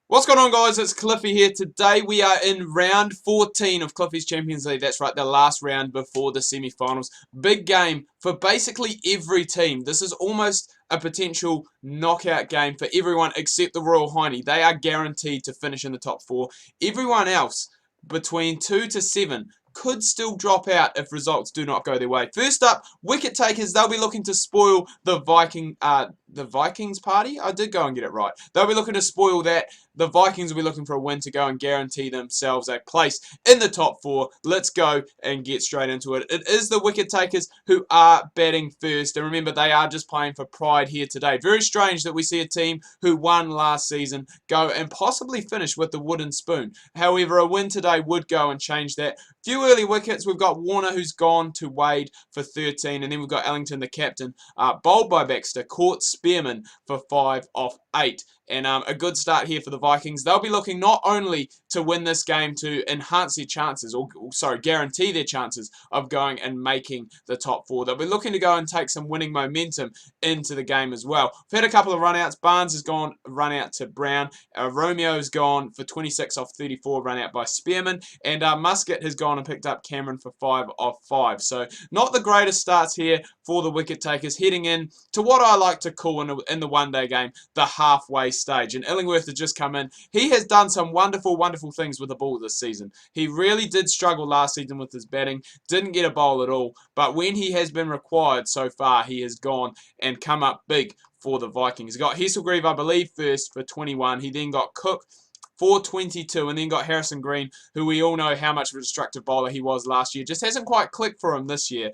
What's going on, guys? It's Cliffy here. Today we are in round 14 of Cliffy's Champions League. That's right, the last round before the semi-finals. Big game for basically every team. This is almost a potential knockout game for everyone except the Royal Heiney. They are guaranteed to finish in the top four. Everyone else, between 2 to 7, could still drop out if results do not go their way. First up, Wicket takers. They'll be looking to spoil the Vikings party. I did go and get it right. They'll be looking to spoil that. The Vikings will be looking for a win to go and guarantee themselves a place in the top four. Let's go and get straight into it. It is the Wicket takers who are batting first. And remember, they are just playing for pride here today. Very strange that we see a team who won last season go and possibly finish with the wooden spoon. However, a win today would go and change that. Few early wickets. We've got Warner, who's gone to Wade for 13. And then we've got Ellington, the captain, bowled by Baxter. Caught Spearman for 5 off 8. And a good start here for the Vikings. They'll be looking not only to win this game to enhance their chances, or guarantee their chances of going and making the top four. They'll be looking to go and take some winning momentum into the game as well. We've had a couple of run-outs. Barnes has gone run out to Brown. Romeo's gone for 26 off 34, run out by Spearman. And Muscat has gone and picked up Cameron for 5 off 5. So not the greatest starts here for the wicket takers, heading in to what I like to call in the one-day game, the halfway stage. And Illingworth has just come in. He has done some wonderful things with the ball this season. He really did struggle last season with his batting, didn't get a bowl at all, but when he has been required so far, he has gone and come up big for the Vikings. He got Hesselgreave, I believe, first for 21. He then got Cook for 22, and then got Harrison Green, who we all know how much of a destructive bowler he was last year. Just hasn't quite clicked for him this year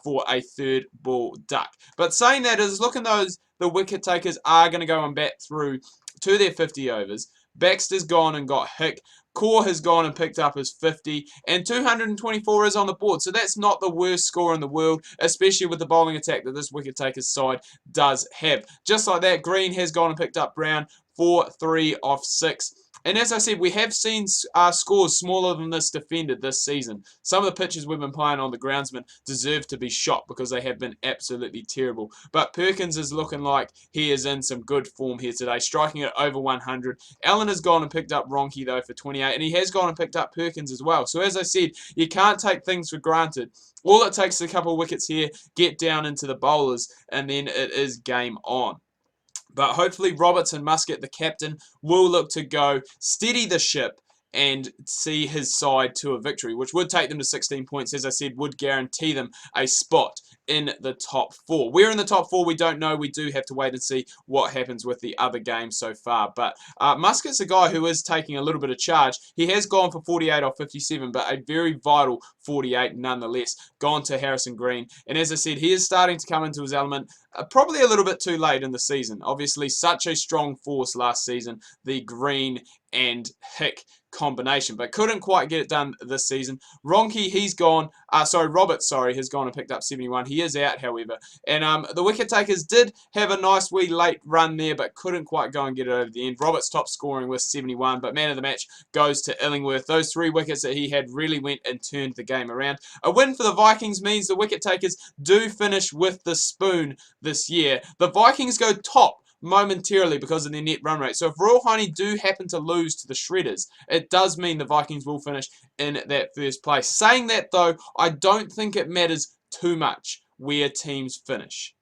for a third ball duck. But saying that is, looking those, the wicket takers are going to go and bat through to their 50 overs. Baxter's gone and got Hick. Core has gone and picked up his 50, and 224 is on the board. So that's not the worst score in the world, especially with the bowling attack that this wicket takers side does have. Just like that, Green has gone and picked up Brown for 3 off 6. And as I said, we have seen scores smaller than this defended this season. Some of the pitches we've been playing on, the groundsmen deserve to be shot because they have been absolutely terrible. But Perkins is looking like he is in some good form here today, striking at over 100. Allen has gone and picked up Ronke, though, for 28, and he has gone and picked up Perkins as well. So as I said, you can't take things for granted. All it takes is a couple of wickets here, get down into the bowlers, and then it is game on. But hopefully Roberts and Muscat, the captain, will look to go steady the ship and see his side to a victory, which would take them to 16 points, as I said, would guarantee them a spot in the top four. We're in the top four, we don't know. We do have to wait and see what happens with the other games so far. But Muscat's a guy who is taking a little bit of charge. He has gone for 48 off 57, but a very vital 48 nonetheless. Gone to Harrison Green. And as I said, he is starting to come into his element, probably a little bit too late in the season. Obviously, such a strong force last season, the Green and Hick combination, but couldn't quite get it done this season. Ronke, he's gone. Roberts, has gone and picked up 71. He is out, however. And the wicket takers did have a nice wee late run there, but couldn't quite go and get it over the end. Roberts top scoring with 71, but man of the match goes to Illingworth. Those 3 wickets that he had really went and turned the game around. A win for the Vikings means the wicket takers do finish with the spoon this year. The Vikings go top momentarily because of their net run rate. So if Royal Heiney do happen to lose to the Shredders, it does mean the Vikings will finish in that first place. Saying that, though, I don't think it matters too much where teams finish.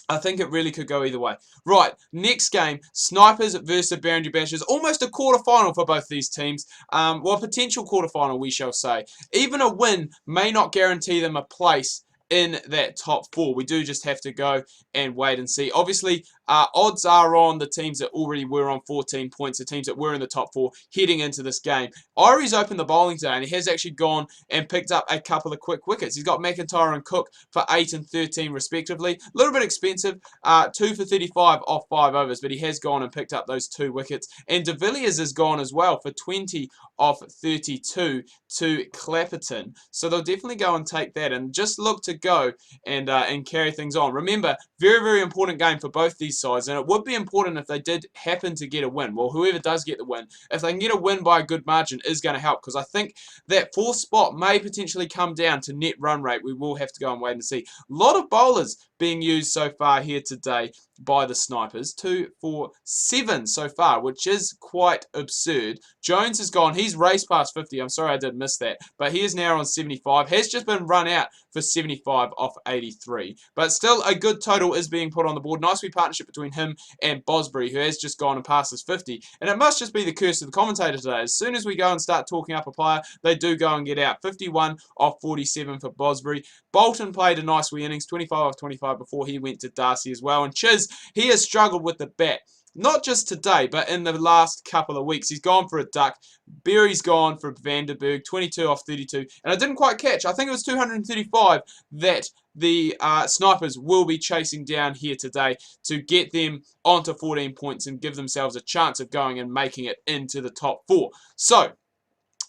I think it really could go either way. Right, next game, Snipers versus the Barrington Bashers. Almost a quarterfinal for both these teams. Well, potential quarterfinal, we shall say. Even a win may not guarantee them a place in that top 4. We do just have to go and wait and see. Obviously, odds are on the teams that already were on 14 points, the teams that were in the top 4 heading into this game. Irie's opened the bowling today, and he has actually gone and picked up a couple of quick wickets. He's got McIntyre and Cook for 8 and 13 respectively. A little bit expensive, 2 for 35 off 5 overs, but he has gone and picked up those 2 wickets. And De Villiers has gone as well for 20 off 32 to Clapperton. So they'll definitely go and take that and just look to go and carry things on. Remember, very important game for both these sides, and it would be important if they did happen to get a win. Well, whoever does get the win, if they can get a win by a good margin, is going to help, because I think that 4th spot may potentially come down to net run rate. We will have to go and wait and see. A lot of bowlers being used so far here today. by the snipers. 2, 4, 7 so far, which is quite absurd. Jones is gone. He's raced past 50. I'm sorry I did miss that. But he is now on 75. Has just been run out for 75 off 83. But still, a good total is being put on the board. Nice wee partnership between him and Bosbury, who has just gone and passed his 50. And it must just be the curse of the commentator today. As soon as we go and start talking up a player, they do go and get out. 51 off 47 for Bosbury. Bolton played a nice wee innings, 25 off 25 before he went to Darcy as well. And Chiz, he has struggled with the bat. Not just today, but in the last couple of weeks. He's gone for a duck. Berry's gone for Vanderberg, 22 off 32. And I didn't quite catch. I think it was 235 that the snipers will be chasing down here today to get them onto 14 points and give themselves a chance of going and making it into the top 4. So,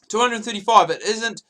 235, it isn't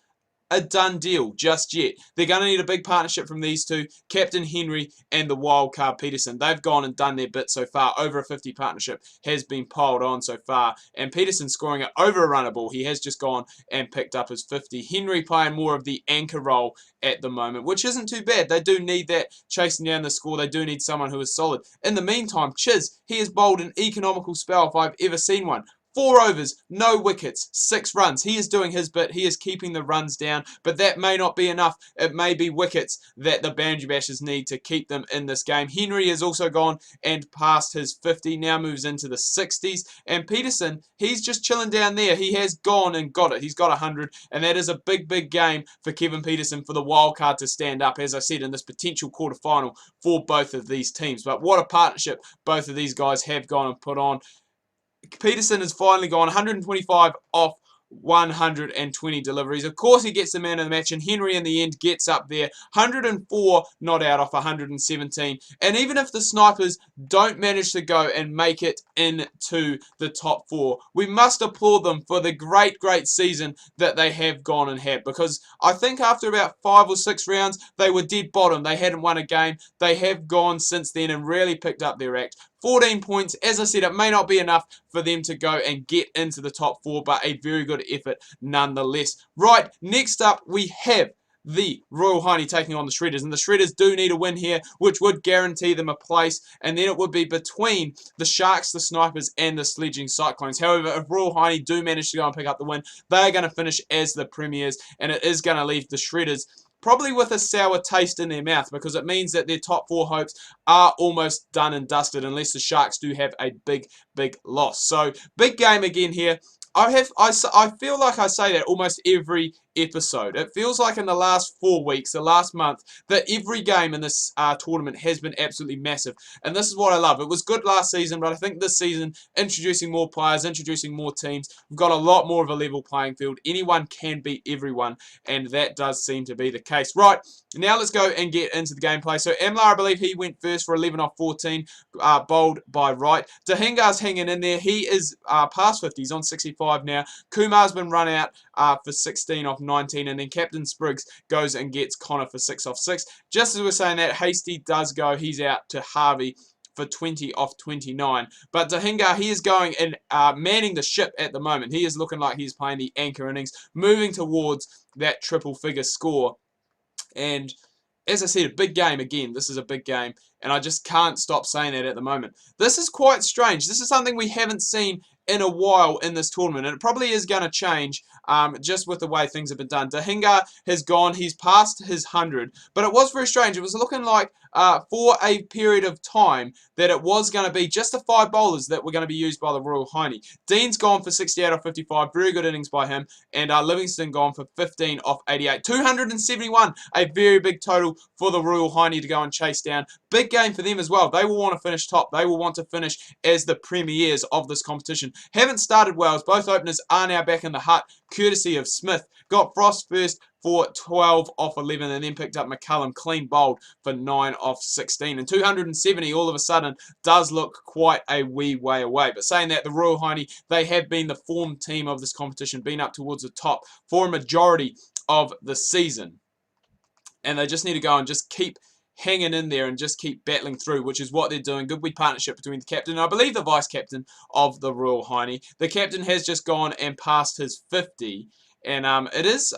a done deal just yet. They're going to need a big partnership from these two, Captain Henry and the wildcard Peterson. They've gone and done their bit so far. Over a 50 partnership has been piled on so far, and Peterson scoring it over a runner ball. He has just gone and picked up his 50. Henry playing more of the anchor role at the moment, which isn't too bad. They do need that chasing down the score. They do need someone who is solid. In the meantime, Chiz, he has bowled an economical spell if I've ever seen one. 4 overs, no wickets, 6 runs. He is doing his bit. He is keeping the runs down, but that may not be enough. It may be wickets that the Boundary Bashers need to keep them in this game. Henry has also gone and passed his 50, now moves into the 60s. And Peterson, he's just chilling down there. He has gone and got it. He's got 100, and that is a big, big game for Kevin Peterson for the wild card to stand up, as I said, in this potential quarterfinal for both of these teams. But what a partnership both of these guys have gone and put on. Peterson has finally gone 125 off 120 deliveries. Of course, he gets the man of the match, and Henry in the end gets up there. 104 not out off 117. And even if the snipers don't manage to go and make it into the top 4, we must applaud them for the great, great season that they have gone and had. Because I think after about 5 or 6 rounds, they were dead bottom. They hadn't won a game. They have gone since then and really picked up their act. 14 points. As I said, it may not be enough for them to go and get into the top 4, but a very good effort nonetheless. Right, next up we have the Royal Heiney taking on the Shredders, and the Shredders do need a win here, which would guarantee them a place, and then it would be between the Sharks, the Snipers, and the Sledging Cyclones. However, if Royal Heiney do manage to go and pick up the win, they are going to finish as the premiers, and it is going to leave the Shredders probably with a sour taste in their mouth, because it means that their top 4 hopes are almost done and dusted unless the Sharks do have a big, big loss. So, big game again here. I feel like I say that almost every episode. It feels like in the last 4 weeks, the last month, that every game in this tournament has been absolutely massive. And this is what I love. It was good last season, but I think this season, introducing more players, introducing more teams, we've got a lot more of a level playing field. Anyone can beat everyone, and that does seem to be the case. Right, now let's go and get into the gameplay. So Amlar, I believe he went first for 11 off 14, bowled by Wright. Dahingar's hanging in there. He is past 50. He's on 65 now. Kumar's been run out for 16 off 19, and then Captain Spriggs goes and gets Connor for 6 off 6. Just as we're saying that, Hasty does go. He's out to Harvey for 20 off 29. But Dahingar, he is going and manning the ship at the moment. He is looking like he's playing the anchor innings, moving towards that triple figure score. And as I said, a big game again. This is a big game, and I just can't stop saying that at the moment. This is quite strange. This is something we haven't seen in a while in this tournament, and it probably is going to change just with the way things have been done. Dahingar has gone. He's passed his 100, but it was very strange. It was looking like for a period of time that it was going to be just the 5 bowlers that were going to be used by the Royal Heiney. Dean's gone for 68 off 55. Very good innings by him. And Livingston gone for 15 off 88. 271, a very big total for the Royal Heiney to go and chase down. Big game for them as well. They will want to finish top. They will want to finish as the premiers of this competition. Haven't started well, as both openers are now back in the hut, courtesy of Smith. Got Frost first for 12 off 11, and then picked up McCullum clean bowled for 9 off 16. And 270 all of a sudden does look quite a wee way away. But saying that, the Royal Heiney, they have been the form team of this competition, been up towards the top for a majority of the season. And they just need to go and just keep hanging in there and just keep battling through, which is what they're doing. Good wee partnership between the captain and I believe the vice captain of the Royal Heiney. The captain has just gone and passed his 50, and it is,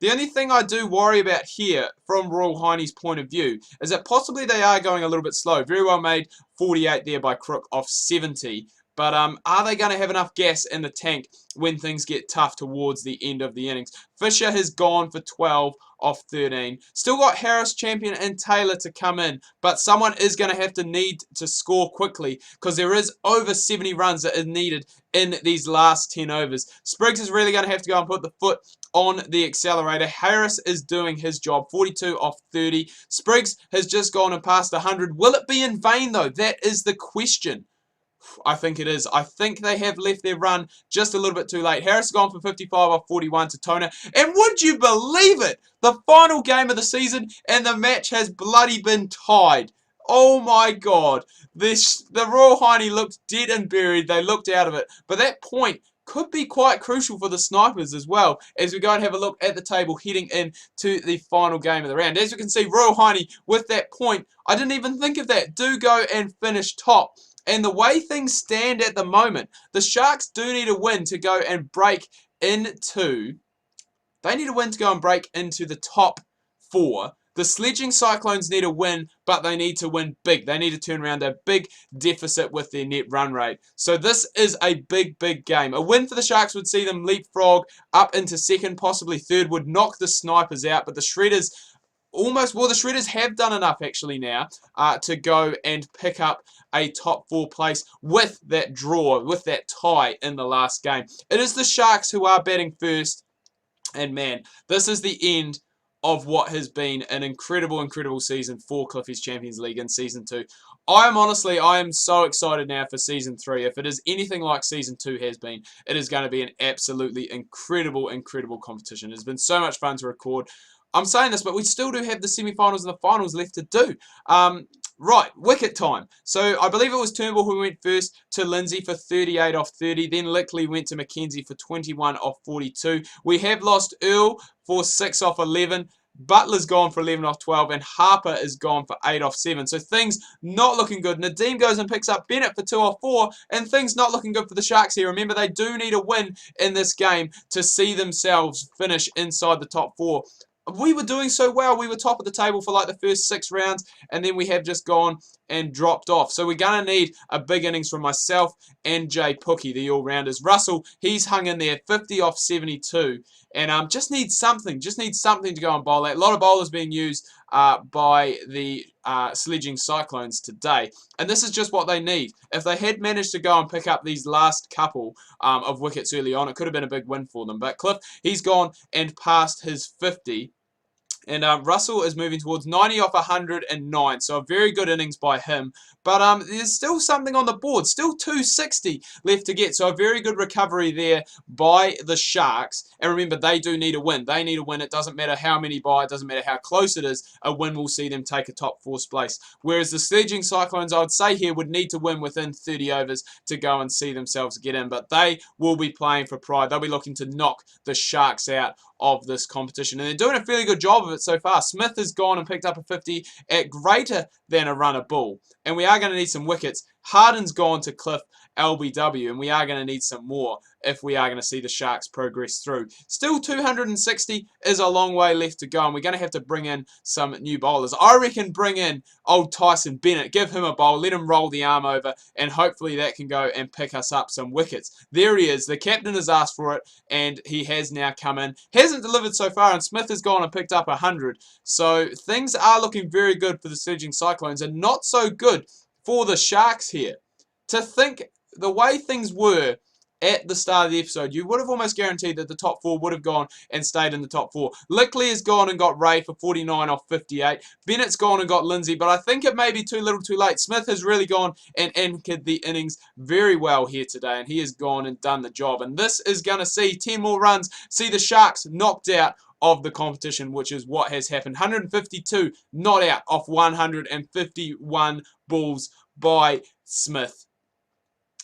The only thing I do worry about here, from Royal Heiney's point of view, is that possibly they are going a little bit slow. Very well made, 48 there by Crook off 70. But are they going to have enough gas in the tank when things get tough towards the end of the innings? Fisher has gone for 12 off 13. Still got Harris, Champion, and Taylor to come in, but someone is going to have to need to score quickly because there is over 70 runs that is needed in these last 10 overs. Spriggs is really going to have to go and put the foot on the accelerator. Harris is doing his job, 42 off 30. Spriggs has just gone and passed 100. Will it be in vain, though? That is the question. I think it is. I think they have left their run just a little bit too late. Harris has gone for 55 off 41 to Toner. And would you believe it? The final game of the season and the match has bloody been tied. Oh my God. The Royal Heiney looked dead and buried. They looked out of it. But that point could be quite crucial for the Snipers as well as we go and have a look at the table heading into the final game of the round. As you can see, Royal Heiney with that point, I didn't even think of that, do go and finish top. And the way things stand at the moment, the Sharks do need a win to go and break into... They need a win to go and break into the top 4. The Sledging Cyclones need a win, but they need to win big. They need to turn around a big deficit with their net run rate. So this is a big, big game. A win for the Sharks would see them leapfrog up into second, possibly third, would knock the Snipers out, but the Shredders... the Shredders have done enough actually now to go and pick up a top 4 place with that draw, with that tie in the last game. It is the Sharks who are batting first, and man, this is the end of what has been an incredible, incredible season for Cliffy's Champions League in Season 2. I am so excited now for Season 3. If it is anything like Season 2 has been, it is going to be an absolutely incredible, incredible competition. It's been so much fun to record. I'm saying this, but we still do have the semi-finals and the finals left to do. Right, Wicket time. So I believe it was Turnbull who went first to Lindsay for 38 off 30. Then Lickley went to Mackenzie for 21 off 42. We have lost Earl for 6 off 11. Butler's gone for 11 off 12, and Harper is gone for 8 off 7. So things not looking good. Nadeem goes and picks up Bennett for 2 off 4, and things not looking good for the Sharks here. Remember, they do need a win in this game to see themselves finish inside the top 4. We were doing so well. We were top of the table for like the first 6 rounds, and then we have just gone and dropped off. So we're going to need a big innings from myself and Jay Pookie, the all-rounders. Russell, he's hung in there, 50 off 72, and just needs something to go and bowl at. A lot of bowlers being used by the Sledging Cyclones today, and this is just what they need. If they had managed to go and pick up these last couple of wickets early on, it could have been a big win for them. But Cliff, he's gone and passed his 50. And Russell is moving towards 90 off 109. So a very good innings by him. But there's still something on the board. Still 260 left to get. So a very good recovery there by the Sharks. And remember, they do need a win. They need a win. It doesn't matter how many by. It doesn't matter how close it is. A win will see them take a top 4 place. Whereas the Sledging Cyclones, I would say here, would need to win within 30 overs to go and see themselves get in. But they will be playing for pride. They'll be looking to knock the Sharks out of this competition, and they're doing a fairly good job of it so far. Smith has gone and picked up a 50 at greater than a run a ball, and we are going to need some wickets. Harden's gone to Cliff LBW, and we are going to need some more if we are going to see the Sharks progress through. Still 260 is a long way left to go, and we're going to have to bring in some new bowlers. I reckon bring in old Tyson Bennett, give him a bowl, let him roll the arm over, and hopefully that can go and pick us up some wickets. There he is. The captain has asked for it, and he has now come in. Hasn't delivered so far, and Smith has gone and picked up 100. So things are looking very good for the Sledging Cyclones, and not so good for the Sharks here. To think the way things were at the start of the episode, you would have almost guaranteed that the top 4 would have gone and stayed in the top 4. Lickley has gone and got Ray for 49 off 58. Bennett's gone and got Lindsay, but I think it may be too little too late. Smith has really gone and anchored the innings very well here today, and he has gone and done the job. And this is going to see 10 more runs, see the Sharks knocked out of the competition, which is what has happened. 152 not out off 151 balls by Smith.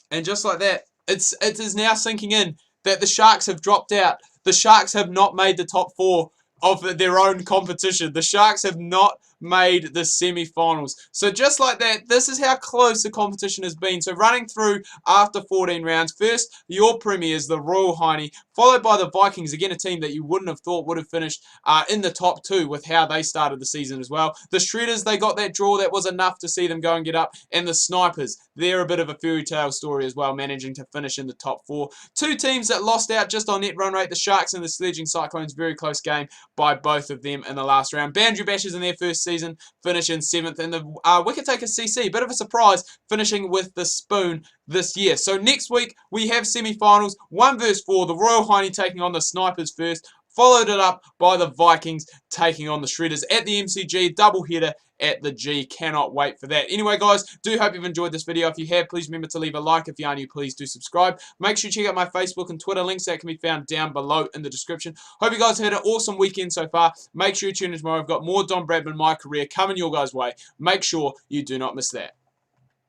And just like that, it is now sinking in that the Sharks have dropped out. The Sharks have not made the top 4 of their own competition. The Sharks have not made the semi-finals. So just like that, this is how close the competition has been. So running through after 14 rounds, first your premiers, the Royal Heiney, followed by the Vikings, again a team that you wouldn't have thought would have finished in the top 2 with how they started the season as well. The Shredders, they got that draw that was enough to see them go and get up, and the Snipers, they're a bit of a fairy tale story as well, managing to finish in the top 4. Two teams that lost out just on net run rate, the Sharks and the Sledging Cyclones, very close game by both of them in the last round. Boundary Bashers in their first season finish in 7th, and the Wicket Takers CC, bit of a surprise, finishing with the spoon this year. So next week we have semi-finals, 1 versus 4, the Royal Heiney taking on the Snipers first, followed it up by the Vikings taking on the Shredders at the MCG, double header at the G. Cannot wait for that. Anyway, guys, do hope you've enjoyed this video. If you have, please remember to leave a like. If you are new, please do subscribe. Make sure you check out my Facebook and Twitter links that can be found down below in the description. Hope you guys had an awesome weekend so far. Make sure you tune in tomorrow. I've got more Don Bradman, my career, coming your guys' way. Make sure you do not miss that.